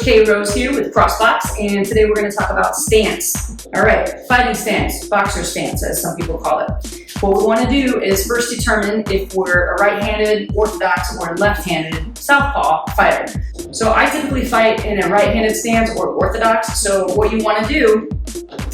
K. Rose here with KrossBox, and today we're going to talk about stance. All right, fighting stance, boxer stance, as some people call it. What we want to do is first determine if we're a right-handed orthodox or a left-handed southpaw fighter. So I typically fight in a right-handed stance or orthodox. So what you want to do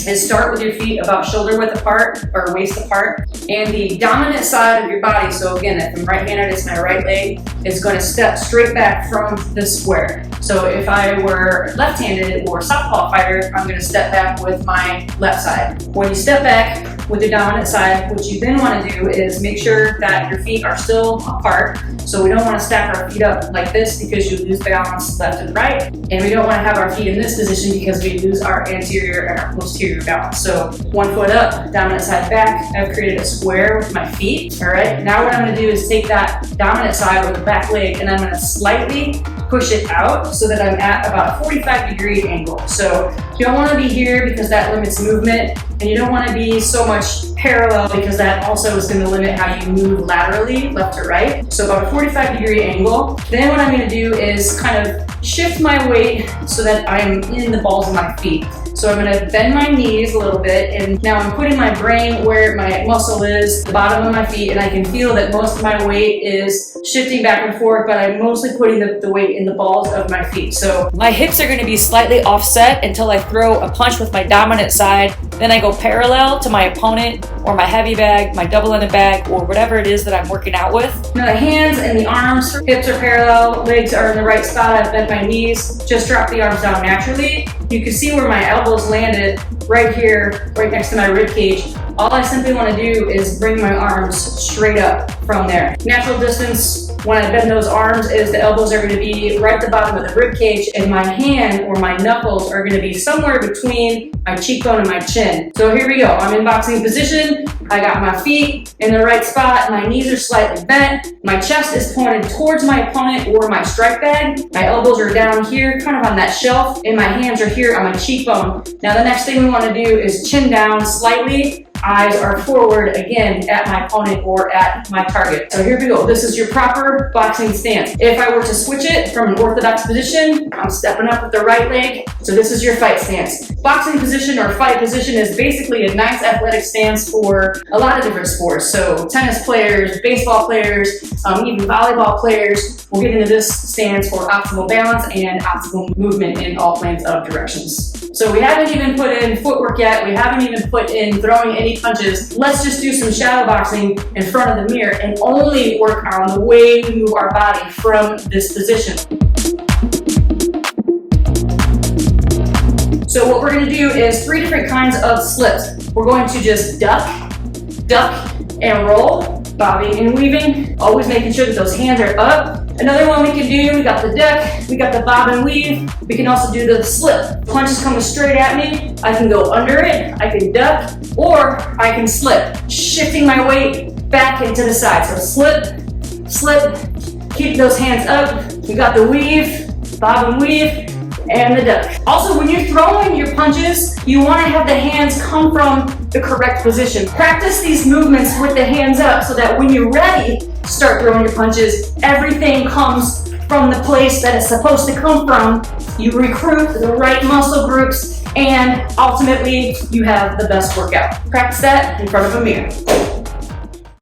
is start with your feet about shoulder width apart or waist apart, and the dominant side of your body. So again, if I'm right-handed, it's my right leg is going to step straight back from the square. So if I were left-handed or southpaw fighter, I'm going to step back with my left side. When you step back with the dominant side, what you then want to do is make sure that your feet are still apart. So we don't want to stack our feet up like this because you lose balance left and right. And we don't want to have our feet in this position because we lose our anterior and our posterior balance. So 1 foot up, dominant side back. I've created a square with my feet. All right. Now what I'm going to do is take that dominant side with the back leg and I'm going to slightly push it out so that I'm at about a 45-degree angle. So you don't want to be here because that limits movement, and you don't want to be so much parallel because that also is going to limit how you move laterally, left to right. So about a 45-degree angle. Then what I'm going to do is kind of shift my weight so that I'm in the balls of my feet. So I'm going to bend my knees a little bit, and now I'm putting my brain where my muscle is, the bottom of my feet, and I can feel that most of my weight is shifting back and forth, but I'm mostly putting the weight in the balls of my feet. So my hips are going to be slightly offset until I throw a punch with my dominant side. Then I go parallel to my opponent or my heavy bag, my double-ended bag, or whatever it is that I'm working out with. Now the hands and the arms, hips are parallel, legs are in the right spot. I've bent my knees, just drop the arms down naturally. You can see where my elbows landed right here, right next to my rib cage. All I simply want to do is bring my arms straight up from there. Natural distance when I bend those arms is the elbows are going to be right at the bottom of the rib cage, and my hand or my knuckles are going to be somewhere between my cheekbone and my chin. So here we go. I'm in boxing position. I got my feet in the right spot. My knees are slightly bent. My chest is pointed towards my opponent or my strike bag. My elbows are down here, kind of on that shelf, and my hands are here on my cheekbone. Now the next thing we want to do is chin down slightly. Eyes are forward again at my opponent or at my target. So here we go. This is your proper boxing stance. If I were to switch it from an orthodox position, I'm stepping up with the right leg. So this is your fight stance. Boxing position or fight position is basically a nice athletic stance for a lot of different sports. So tennis players, baseball players, even volleyball players will get into this stance for optimal balance and optimal movement in all planes of directions. So we haven't even put in footwork yet. We haven't even put in throwing any punches. Let's just do some shadow boxing in front of the mirror and only work on the way we move our body from this position. So what we're going to do is 3 different kinds of slips. We're going to just duck, and roll, bobbing and weaving, always making sure that those hands are up. Another one we can do, we got the duck, we got the bob and weave. We can also do the slip. Punch is coming straight at me. I can go under it, I can duck, or I can slip, shifting my weight back into the side. So slip, keep those hands up. We got the weave, bob and weave, and the duck. Also, when you're throwing your punches, you want to have the hands come from the correct position. Practice these movements with the hands up so that when you're ready to start throwing your punches, everything comes from the place that it's supposed to come from. You recruit the right muscle groups, and ultimately, you have the best workout. Practice that in front of a mirror.